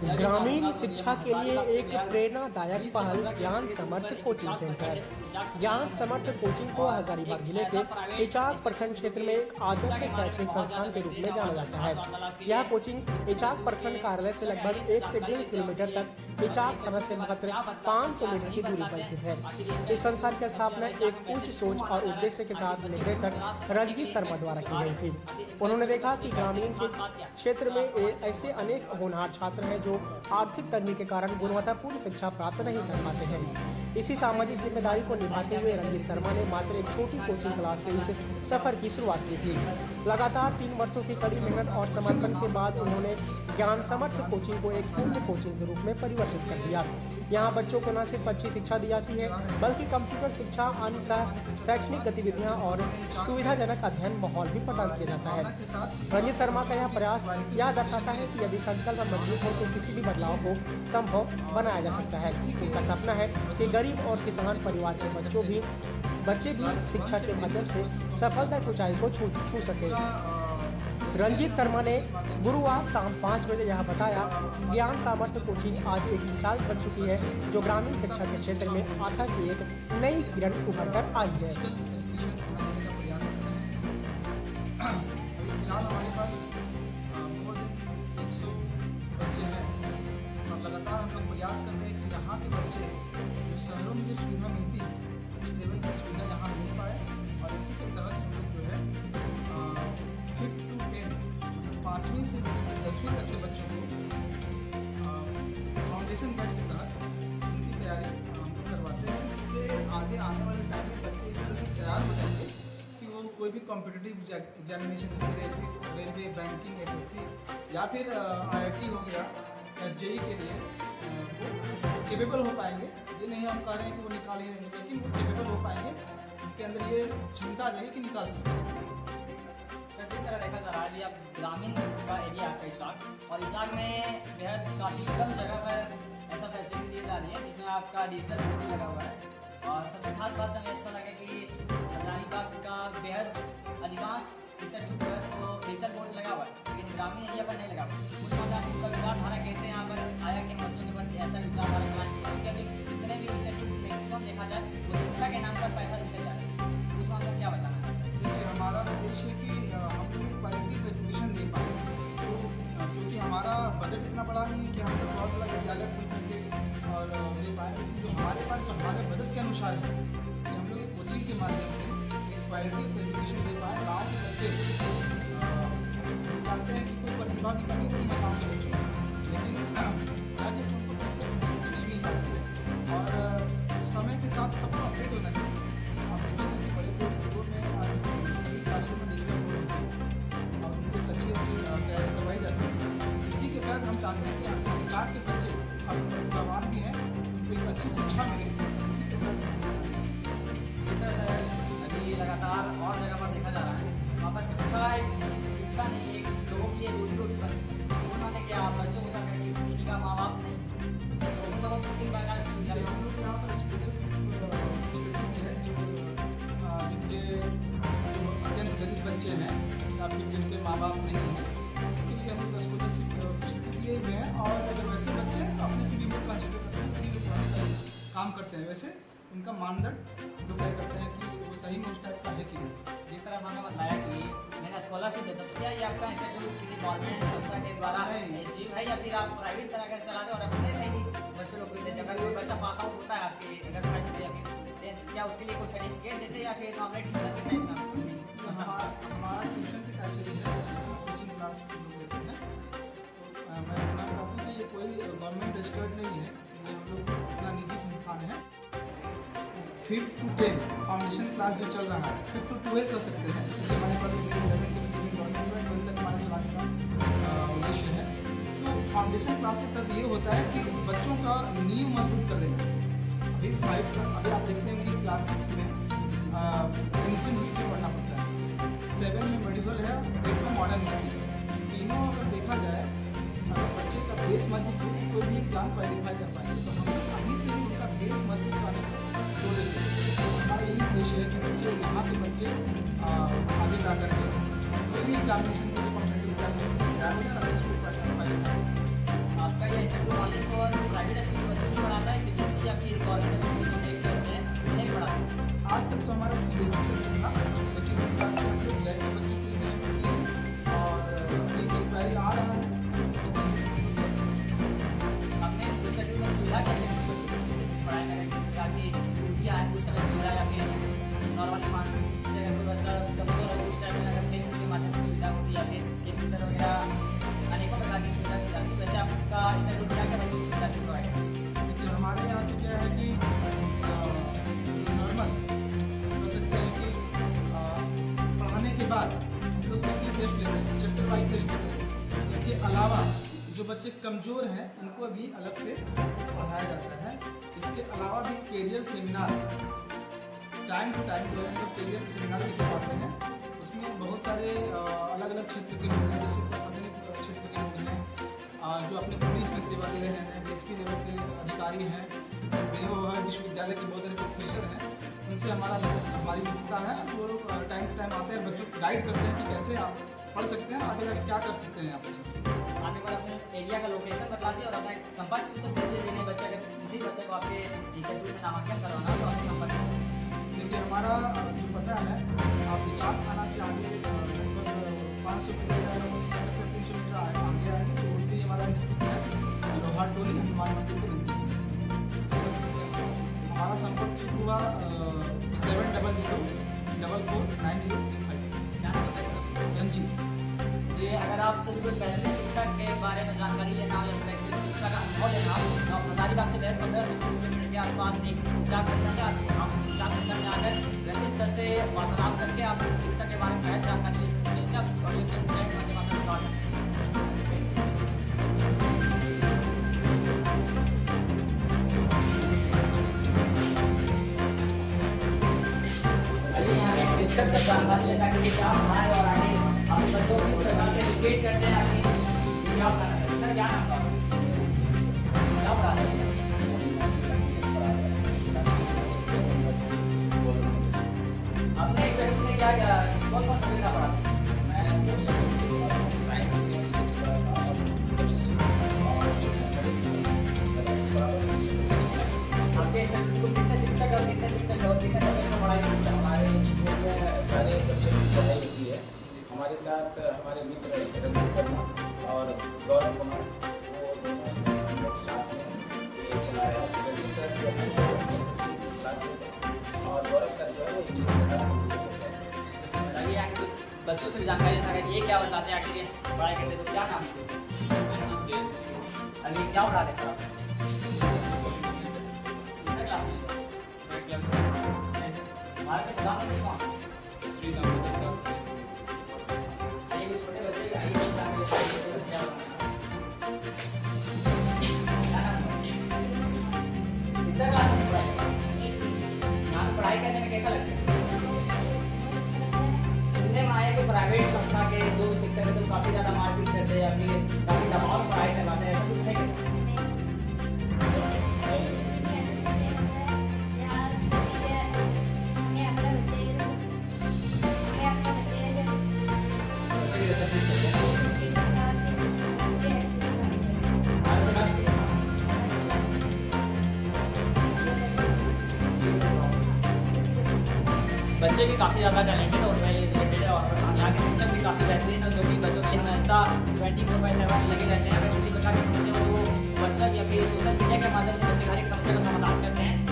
ग्रामीण शिक्षा के लिए एक प्रेरणादायक पहल ज्ञान समर्थ कोचिंग सेंटर। ज्ञान समर्थ कोचिंग को हजारीबाग जिले के इचाक प्रखंड क्षेत्र में एक आदर्श शैक्षणिक संस्थान के रूप में जाना जाता है। यह कोचिंग इचाक प्रखंड कार्यालय से लगभग 1 से 1.5 किलोमीटर तक इचाक थाना से मात्र 500 मीटर की दूरी पर स्थित है। इस संस्थान की स्थापना एक उच्च सोच और उद्देश्य के साथ निर्देशक रंजीत शर्मा द्वारा की गई थी। उन्होंने देखा कि ग्रामीण के क्षेत्र में ऐसे अनेक होनहार छात्र हैं जो आर्थिक तंगी के कारण गुणवत्तापूर्ण शिक्षा प्राप्त नहीं कर पाते हैं। इसी सामाजिक जिम्मेदारी को निभाते हुए रंजीत शर्मा ने मात्र एक छोटी कोचिंग क्लास से इस सफर की शुरुआत की थी। लगातार 3 वर्षों की कड़ी मेहनत और समर्पण के बाद उन्होंने ज्ञान समर्थ कोचिंग को एक पूर्ण कोचिंग के रूप में परिवर्तित कर दिया। यहाँ बच्चों को न सिर्फ अच्छी शिक्षा दी जाती है बल्कि कंप्यूटर शिक्षा, अन्य शैक्षणिक गतिविधियाँ और सुविधाजनक अध्ययन माहौल भी प्रदान किया जाता है। रंजीत शर्मा का यह प्रयास यह दर्शाता है कि यदि संकल्प मजबूत हो तो किसी भी बदलाव को संभव बनाया जा सकता है। उनका सपना है कि गरीब और किसान परिवार के बच्चे भी शिक्षा के माध्यम से सफलता की ऊंचाई को छू सके। रंजीत शर्मा ने गुरुवार शाम 5 बजे यह बताया, ज्ञान सामर्थ्य कोचिंग आज एक मिसाल बन चुकी है जो ग्रामीण शिक्षा के क्षेत्र में आशा की एक नई किरण उभर कर आई है। फिलहाल हमारे पास मोर देन 100 बच्चे हैं और लगातार हम लोग प्रयास कर रहे हैं कि यहाँ के बच्चे जो शहरों में जो सुविधा मिलती है उस लेवल की सुविधा यहाँ मिल पाए। और इसी के तहत हम लोग जो है 5th to 10th 5वीं से लेकर 10वीं तक के बच्चों को फाउंडेशन बैच के तहत उनकी तैयारी हम लोग करवाते हैं, जिससे आगे आने वाले टाइम में बच्चे इस तरह से तैयार हो जाएंगे कि वो कोई भी कॉम्पिटिटिव एग्जामिनेशन जैसे रेलवे, बैंकिंग, एसएससी या फिर IIT हो गया या जेई के लिए वो केपेबल हो पाएंगे। ये नहीं हम कह रहे हैं कि वो निकाल ही नहीं, लेकिन वो केपेबल हो पाएंगे, उनके अंदर ये क्षमता आ जाएगी कि निकाल सकते हैं। सर, किस तरह देखा जा रहा है अभी आप ग्रामीण का एरिया आपका इसाक, और इसाक में बेहद काफ़ी कम जगह पर ऐसा फैसिलिटी दी जा रही है जिसमें आपका डिजिटल बोर्ड लगा हुआ है। और सबसे खास बात हमें अच्छा लगा कि हजारीबाग का बेहद अधिकांश इंस्टीट्यूट पर तो डिजिटल बोर्ड लगा हुआ है, लेकिन ग्रामीण एरिया पर नहीं लगा हुआ। उस मतलब उनका विचारधारा कैसे यहाँ पर आया कि बच्चों के प्रति ऐसा विचारधारा बनाए, क्योंकि अभी जितने भी इंस्टीट्यूट मैक्सिमम देखा जाए वो शिक्षा के नाम पर पैसा देते जा रहे हैं। उस मामले में क्या बताना है? देखिए, हमारा उद्देश्य है कि हम लोग क्वालिटी को एजुकेशन दे पाएँ, क्योंकि हमारा बजट इतना बड़ा नहीं है कि हम लोग बहुत बड़ा विद्यालय खोल करके और दे पाएँ, लेकिन जो हमारे पास जो हमारे बजट के अनुसार है कि हम लोग एक कोचिंग के माध्यम से एक क्वालिटी को एजुकेशन दे पाएँ। गाँव के बच्चे जानते हैं कि कोई प्रतिभा की कमी नहीं है गाँव के बच्चों में, लेकिन राज्य उनको नहीं मिल पाती है और समय के साथ सबको अपडेट होना चाहिए। आप देखिए कि बड़े बड़े स्कूलों में आज सभी क्लासों में डिजिटल बोर्ड होते हैं और उनको एक अच्छी तैयारी करवाई जाती है। इसी के तहत हम चाहते हैं कि इचाक के बच्चे प्रतिभावान भी हैं, उनको एक अच्छी शिक्षा मिले। इसी के तहत अभी लगातार और जगह पर देखा जा रहा है वहाँ पर शिक्षा नहीं, एक लोगों के लिए रोजी रोटी बन चुकी है। उन्होंने क्या बच्चों को क्या किसी का माँ बाप नहीं, तो उन लोगों को 3 प्रकार की सुविधा हम लोग यहाँ पर स्टूडेंट्स है जिनके जो अत्यंत गरीब बच्चे हैं या फिर जिनके माँ बाप नहीं हैं, उनके लिए हम लोग स्कॉलरशिप फैसिलिटी दिए हुए हैं। और अगर वैसे बच्चे अपने से भी लोग कंसिडर करते हैं, फ्री में पढ़ाने का काम करते हैं, वैसे उनका मानदंड लोग तय करते हैं कि वो सही में उस टाइप का है कि नहीं। जिस तरह से हमने बताया कि मैंने स्कॉलरशिप देता, तो क्या ये आपका इंस्टीट्यूट किसी गवर्नमेंट संस्था के द्वारा अचीव है या फिर आप प्राइवेट तरह का चलाते हैं और अपने से ही बच्चों लोग को देते? अगर कोई बच्चा पास आउट होता है आपके अगर 5 से या फिर 10, क्या उसके लिए कोई सर्टिफिकेट देते हैं या फिर नॉर्मल ट्यूशन के टाइप का? हमारा ट्यूशन के टाइप से कोचिंग क्लास लोग लेते हैं। तो मैं अपना बता दूँ कि ये कोई गवर्नमेंट रजिस्टर्ड नहीं है, ये हम लोग अपना निजी संस्थान है। 5th to 10th foundation class जो चल रहा है, 5th to 12 कर सकते हैं, जैसे हमारे पास 11 के बच्चे भी गवर्नमेंट 12 तक हमारे चलाने का उद्देश्य है। तो फाउंडेशन क्लास के तहत ये होता है कि बच्चों का नींव मजबूत कर देना। अभी आप देखते हैं मेरी क्लास 6 में एनिशियल हिस्ट्री पढ़ना पड़ता है, 7 में मेडिकल है, 8 में मॉडर्न हिस्ट्री है। तीनों अगर देखा जाए, अगर बच्चे का बेस मजबूत हो तो कोई भी एग्जाम क्वालिफाई कर पाएंगे। तो हम अभी से ही उनका बेस मजबूत करने को जोड़ देते हैं। हमारा यही उद्देश्य है कि बच्चे यहाँ के बच्चे आगे जा करके कोई भी एग्जामिनेशन के लिए कॉम्पिटिटिव एग्जामिनेशन तैयार होकर अच्छे से पढ़ पाएंगे। आपका ये बच्चे कमज़ोर हैं उनको भी अलग से पढ़ाया जाता है। इसके अलावा भी career seminar time to time जो है हम लोग कैरियर सेमिनार भी करवाते हैं। उसमें बहुत सारे अलग अलग क्षेत्र के लोग हैं, जैसे प्रशासनिक क्षेत्र के लोग हैं, जो अपने पुलिस में सेवा दे रहे हैं, DSP लेवल के अधिकारी हैं, विश्वविद्यालय के बहुत सारे प्रोफेसर हैं, उनसे हमारी मित्रता है। वो लोग टाइम टू टाइम आते हैं, बच्चों को गाइड करते हैं कि कैसे आप पढ़ सकते हैं, आगे जाके क्या कर सकते हैं आप अच्छे से। आप एक बार अपने एरिया का लोकेशन बता दिए और अपना संपर्क सूत्र दे देने बच्चे अगर किसी बच्चे को आपके इंस्टीट्यूट में नामांकन करवाना हो तो आपसे संपर्क करें। देखिए हमारा जो पता है, आप इचाक थाना से आगे लगभग 500 मीटर कह सकते हैं, 300 मीटर आगे आएंगे तो उनकी हमारा इंस्टीट्यूट है, लोहार टोली हनुमान मंदिर के नजदीक। हमारा संपर्क सूत्र हुआ 70044935 रंजीत जी। अगर आप सभी को बेहतरीन शिक्षा के बारे में जानकारी लेना हो या बेहतरीन शिक्षा का अनुभव लेना हो तो आप हजारीबाग से 15 से 20 किलोमीटर के आसपास एक इसाक सेंटर है। आप इस इसाक सेंटर में आकर रंजीत सर से वार्तालाप करके आप शिक्षा के बारे में बेहतर जानकारी ले सकते हैं। आप ऑडियो के चैट के माध्यम से जोड़ शिक्षक से जानकारी लेता कि क्या हमारे और आगे हम बच्चों की प्रकार से एजुकेट करते हैं आगे क्या पढ़ाना है। सर क्या नाम था क्या पढ़ा रहे हैं? आपने एक सब्जेक्ट में क्या कौन कौन सब्जेक्ट पढ़ा? मैं साइंस में फिजिक्स पढ़ा था, केमिस्ट्री और मैथमेटिक्स आपके इंस्टीट्यूट को कितने शिक्षक और कितने सब्जेक्ट में पढ़ाई होती है? हमारे इंस्टीट्यूट में सारे सब्जेक्ट की पढ़ाई होती है। हमारे साथ हमारे मित्र रंजीत शर्मा और गौरव कुमार, वो दोनों हम लोग साथ में ये चला रहे हैं। रंजीत सर जो है वो SST क्लास लेते हैं और गौरव सर जो है वो इंग्लिश के साथ कंप्यूटर क्लास लेते हैं। बताइए आखिर बच्चों से भी जानकारी लेना है, ये क्या बताते हैं आखिर ये पढ़ाई करते तो क्या नाम है? अभी क्या पढ़ा रहे सर? हमारे तो नाम नहीं कौन? सही कुछ छोटे बच्चे आइए नाम ले सकते हैं। क्या नाम है? कितना क्लास में पढ़ाई? नाम पढ़ाई करने में कैसा लगता है? सुनने में आया कि प्राइवेट संस्था के जो शिक्षक है तो काफी ज्यादा मारपीट करते हैं या फिर काफी दबाव में पढ़ाई करवाते हैं, ऐसा कुछ है क्या? बच्चे भी काफ़ी ज़्यादा टैलेंटेड और वेल एजुकेटेड है और यहाँ के शिक्षक भी काफ़ी बेहतरीन है, जो कि बच्चों के लिए हमेशा 24/7 लगे रहते हैं। अगर किसी प्रकार की समस्या हो तो व्हाट्सएप या फिर सोशल मीडिया के माध्यम से बच्चे हर एक समस्या का समाधान करते हैं।